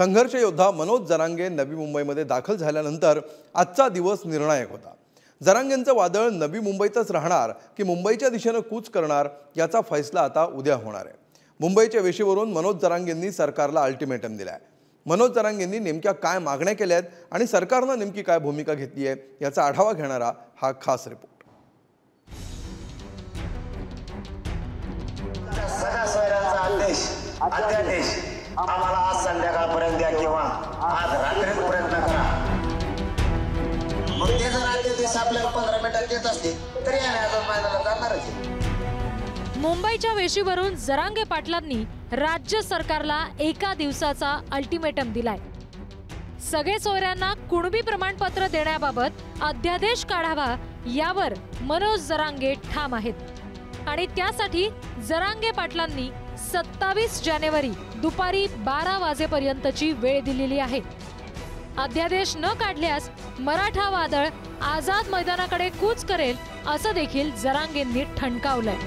संघर्ष योद्धा मनोज जरांगे नवी मुंबईमध्ये दाखल झाल्यानंतर आजचा दिवस निर्णायक होता। जरांगेंचं वादळ नवी मुंबईतच राहणार की मुंबईच्या दिशेने कूच करणार याचा फैसला आता उद्या होणार आहे। मुंबईच्या वेशीवरून मनोज जरांगेंनी सरकारला अल्टिमेटम दिलाय। मनोज जरांगेंनी नेमक्या काय मागण्या केल्यात आणि सरकारने नेमकी काय भूमिका घेतली आहे याचा आढावा घेणारा हा खास रिपोर्ट। सगळ्या सोयऱ्यांचा अध्यादेश आम्हाला आज संध्याकाळपर्यंत द्या किंवा आज रात्रीत प्रयत्न करा। मग ते जर अध्यादेश आपल्याला 15 मिनिटात देत असते तरी आम्ही आज मैदानात जाणारच आहे। मुंबईच्या वेशीवरून जरांगे पाटलांनी राज्य सरकारला एका दिवसाचा अल्टिमेटम दिलाय। सगळे सोयऱ्यांना कुणबी प्रमाणपत्र देण्याबाबत अध्यादेश काढावा यावर मनोज जरांगे ठाम आहेत आणि त्यासाठी जरांगे पाटलांनी 27 जानेवारी दुपारी 12 वाजेपर्यंतची वेळ दिलेली आहे। अध्यादेश न काढल्यास मराठा वादळ आझाद मैदानाकडे कूच करेल असं देखील जरांगेंनी ठणकावलंय।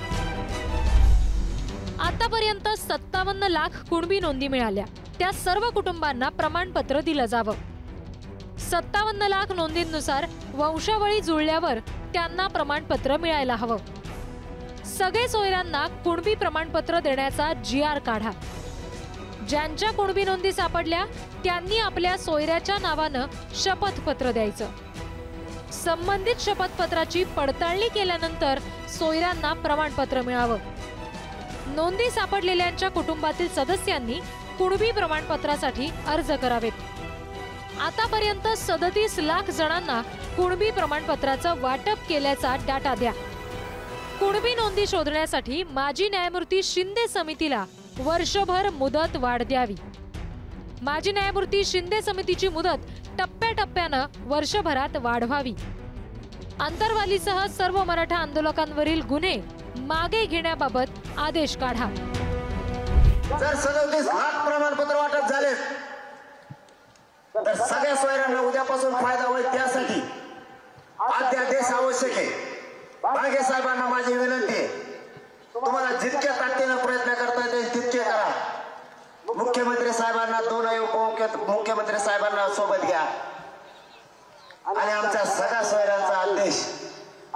आतापर्यंत 57 लाख कुणबी नोंदी मिळाल्या, त्या सर्व कुटुंबांना प्रमाणपत्र दिलं जावं। 57 लाख नोंदींनुसार वंशावळी जुळल्यावर त्यांना प्रमाणपत्र मिळायला हवं। सगळे सोयऱ्यांना कुणबी प्रमाणपत्र देण्याचा GR काढा। ज्यांच्या कुणबी नोंदी सापडल्या त्यांनी आपल्या सोयऱ्याच्या नावानं शपथपत्र द्यायचं। संबंधित शपथपत्राची पडताळणी केल्यानंतर सोयऱ्यांना प्रमाणपत्र मिळावं। नोंदी सापडलेल्यांच्या कुटुंबातील सदस्यांनी कुणबी प्रमाणपत्रासाठी अर्ज करावेत। आतापर्यंत 37 लाख जणांना कुणबी प्रमाणपत्राचं वाटप केल्याचा डाटा द्या। कुणबी नोंदी शोधण्यासाठी माजी न्यायमूर्ती शिंदे समितीला वर्षभर मुदत वाढ द्यावी। माजी न्यायमूर्ती शिंदे समितीची मुदत टप्प्याटप्प्यानं वर्षभरात वाढवावी। अंतरवालीसह सर्व मराठा आंदोलकांवरील गुन्हे मागे घेण्याबाबत आदेश काढा। जर 37 लाख प्रमाणपत्र वाटप झाले तर सगळ्या सोयऱ्यांना उद्यापासून फायदा होईल, त्यासाठी अध्यादेश आवश्यक आहे। बागे साहेबांना माझी विनंती आहे, तुम्हाला जितक्या ताकदीने प्रयत्न करता येईल तितके करा। मुख्यमंत्री साहेबांना, 2 उपमुख्यमंत्री साहेबांना सोबत घ्या आणि आमच्या सगळ्या सोयऱ्यांचा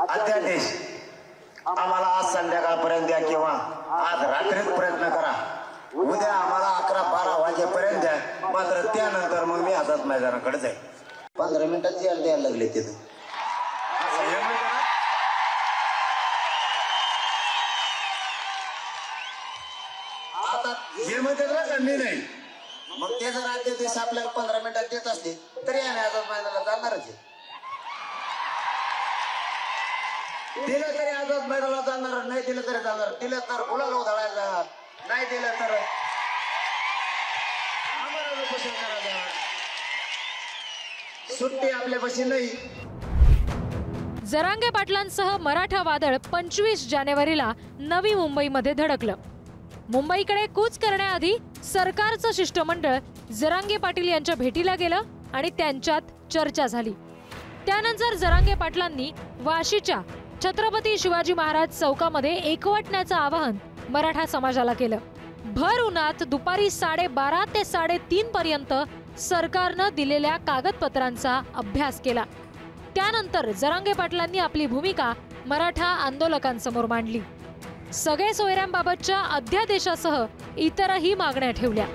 अध्यादेश आम्हाला आज संध्याकाळपर्यंत द्या किंवा आज रात्रीत प्रयत्न करा। उद्या आम्हाला 11-12 वाजेपर्यंत द्या, मात्र त्यानंतर मग मी आझाद मैदानाकडे जाईल। 15 मिनिटात द्यायला लागले तिथं। आता हे मध्ये मी नाही, मग ते जर अध्यादेश आपल्याला 15 मिनिटात देत असते तरी आम्ही आझाद मैदानाला जाणारच आहे। दिलं तरी आझाद मैदानाला जाणार, नाही दिलं तरी जाणार। दिलं तर गुलाल उधळायला जाणार, नाही दिलं तर आम्हाला उपोषण करायला जाणार। सुट्टी आपल्यापाशी नाही। जरांगे पाटलांसह मराठा वादळ 25 जानेवारीला नवी मुंबईमध्ये धडकलं। मुंबईकडे कूच करण्याआधी सरकारचं शिष्टमंडळ जरांगे पाटील यांच्या भेटीला गेलं आणि त्यांच्यात चर्चा झाली। त्यानंतर जरांगे पाटलांनी वाशीच्या छत्रपती शिवाजी महाराज चौकामध्ये एकवटण्याचं आवाहन मराठा समाजाला केलं। भर उन्हात दुपारी 12:30 ते 3:30 पर्यंत सरकारनं दिलेल्या कागदपत्रांचा अभ्यास केला। त्यानंतर जरांगे पाटलांनी आपली भूमिका मराठा आंदोलकांसमोर मांडली। सगळे सोयऱ्यांबाबतच्या अध्यादेशासह इतरही मागण्या ठेवल्या।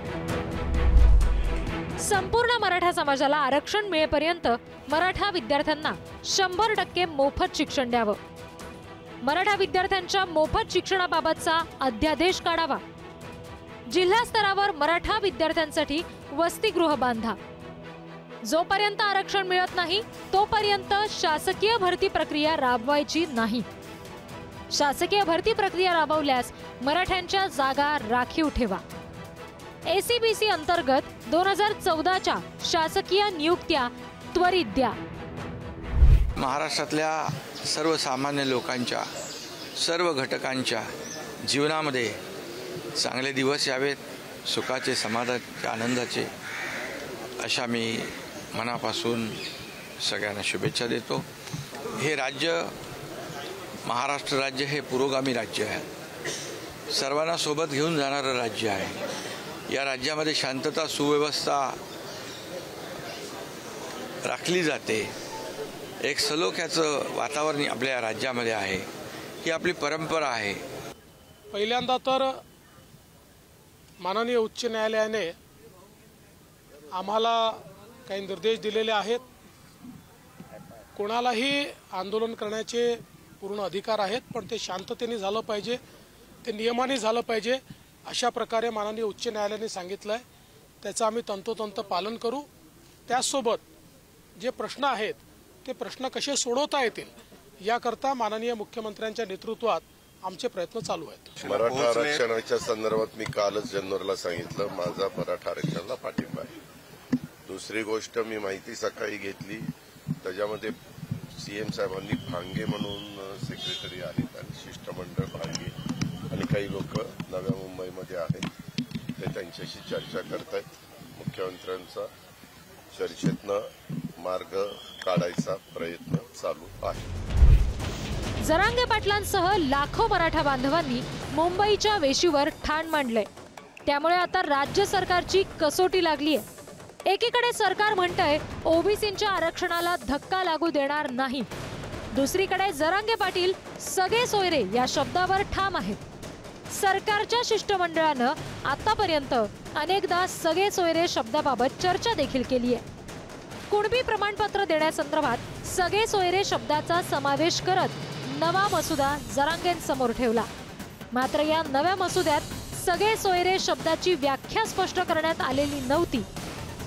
संपूर्ण मराठा समाजाला आरक्षण मिळेपर्यंत मराठा विद्यार्थ्यांना 100% मोफत शिक्षण द्यावं। मराठा विद्यार्थ्यांच्या मोफत शिक्षणाबाबतचा अध्यादेश काढावा। जिल्हा स्तरावर मराठा विद्यार्थ्यांसाठी वसतिगृह बांधा। जोपर्यंत आरक्षण मिळत नाही तोपर्यंत शासकीय भरती प्रक्रिया राबवायची नाही। शासकीय भरती प्रक्रिया राबवल्यास मराठ्यांच्या जागा राखीव ठेवा। ACBC अंतर्गत 2014च्या शासकीय नियुक्त्या त्वरित द्या। महाराष्ट्रातल्या सर्वसामान्य लोकांच्या, सर्व घटकांच्या जीवनामध्ये चांगले दिवस यावेत, सुखाचे, समाधानाचे, आनंदाचे, अशा मी मनापासून सगळ्यांना शुभेच्छा देतो। हे राज्य, महाराष्ट्र राज्य हे पुरोगामी राज्य आहे, सर्वांना सोबत घेऊन जाणारं राज्य आहे। या राज्यामध्ये शांतता सुव्यवस्था राखली जाते, एक सलोख्याचं वातावरण आपल्या राज्यामध्ये आहे, ही आपली परंपरा आहे. पहिल्यांदा तर माननीय उच्च न्यायालयाने आम्हाला काही निर्देश दिलेले आहेत. कोणालाही आंदोलन करण्याचे पूर्ण अधिकार आहेत, पण ते शांततेने झालं पाहिजे, ते नियमाने झालं पाहिजे, अशा प्रकारे माननीय उच्च न्यायालयाने सांगितलं आहे. त्याचं आम्ही तंतोतंत पालन करू. त्याचसोबत जे प्रश्न आहेत ते प्रश्न कसे सोडवता येतील याकरता माननीय मुख्यमंत्र्यांच्या नेतृत्वात आमचे प्रयत्न चालू आहेत. मराठा आरक्षणाच्या संदर्भात मी कालच जनरलला सांगितलं, माझा मराठा आरक्षणाला पाठिंबा आहे. दुसरी गोष्ट, मी माहिती सकाळी घेतली, त्याच्यामध्ये सीएम साहेबांनी भांगे म्हणून सेक्रेटरी आहेत आणि शिष्टमंडळ भांगे आणि काही लोक नव्या मुंबईमध्ये आहेत, ते त्यांच्याशी चर्चा करतायत. मुख्यमंत्र्यांचा चर्चेतनं मार्ग काढायचा प्रयत्न चालू आहे. जरांगे पाटलांसह लाखो मराठा बांधवांनी मुंबईच्या वेशीवर ठाण मांडलंय. त्यामुळे आता राज्य सरकारची कसोटी लागलीय. एकीकडे सरकार म्हणतंय ओबीसींच्या आरक्षणाला धक्का लागू देणार नाही, दुसरीकडे जरांगे पाटील सगळे सोयरे या शब्दावर ठाम आहेत. सरकारच्या शिष्टमंडळानं आतापर्यंत अनेकदा सगळे सोयरे शब्दाबाबत चर्चा देखील केली आहे. कुणबी प्रमाणपत्र देण्यासंदर्भात सगळे सोयरे शब्दाचा समावेश करत नवा मसुदा जरांगेंसमोर ठेवला. मात्र या नव्या मसुद्यात सगळे सोयरे शब्दाची व्याख्या स्पष्ट करण्यात आलेली नव्हती.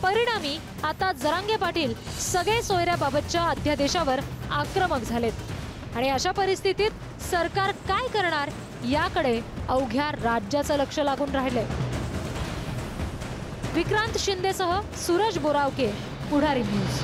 परिणामी आता जरांगे पाटील सगळे सोयऱ्याबाबतच्या अध्यादेशावर आक्रमक झालेत आणि अशा परिस्थितीत सरकार काय करणार याकडे अवघ्या राज्याचं लक्ष लागून राहिलंय. विक्रांत शिंदेसह सूरज बोरावके, पुढारी न्यूज.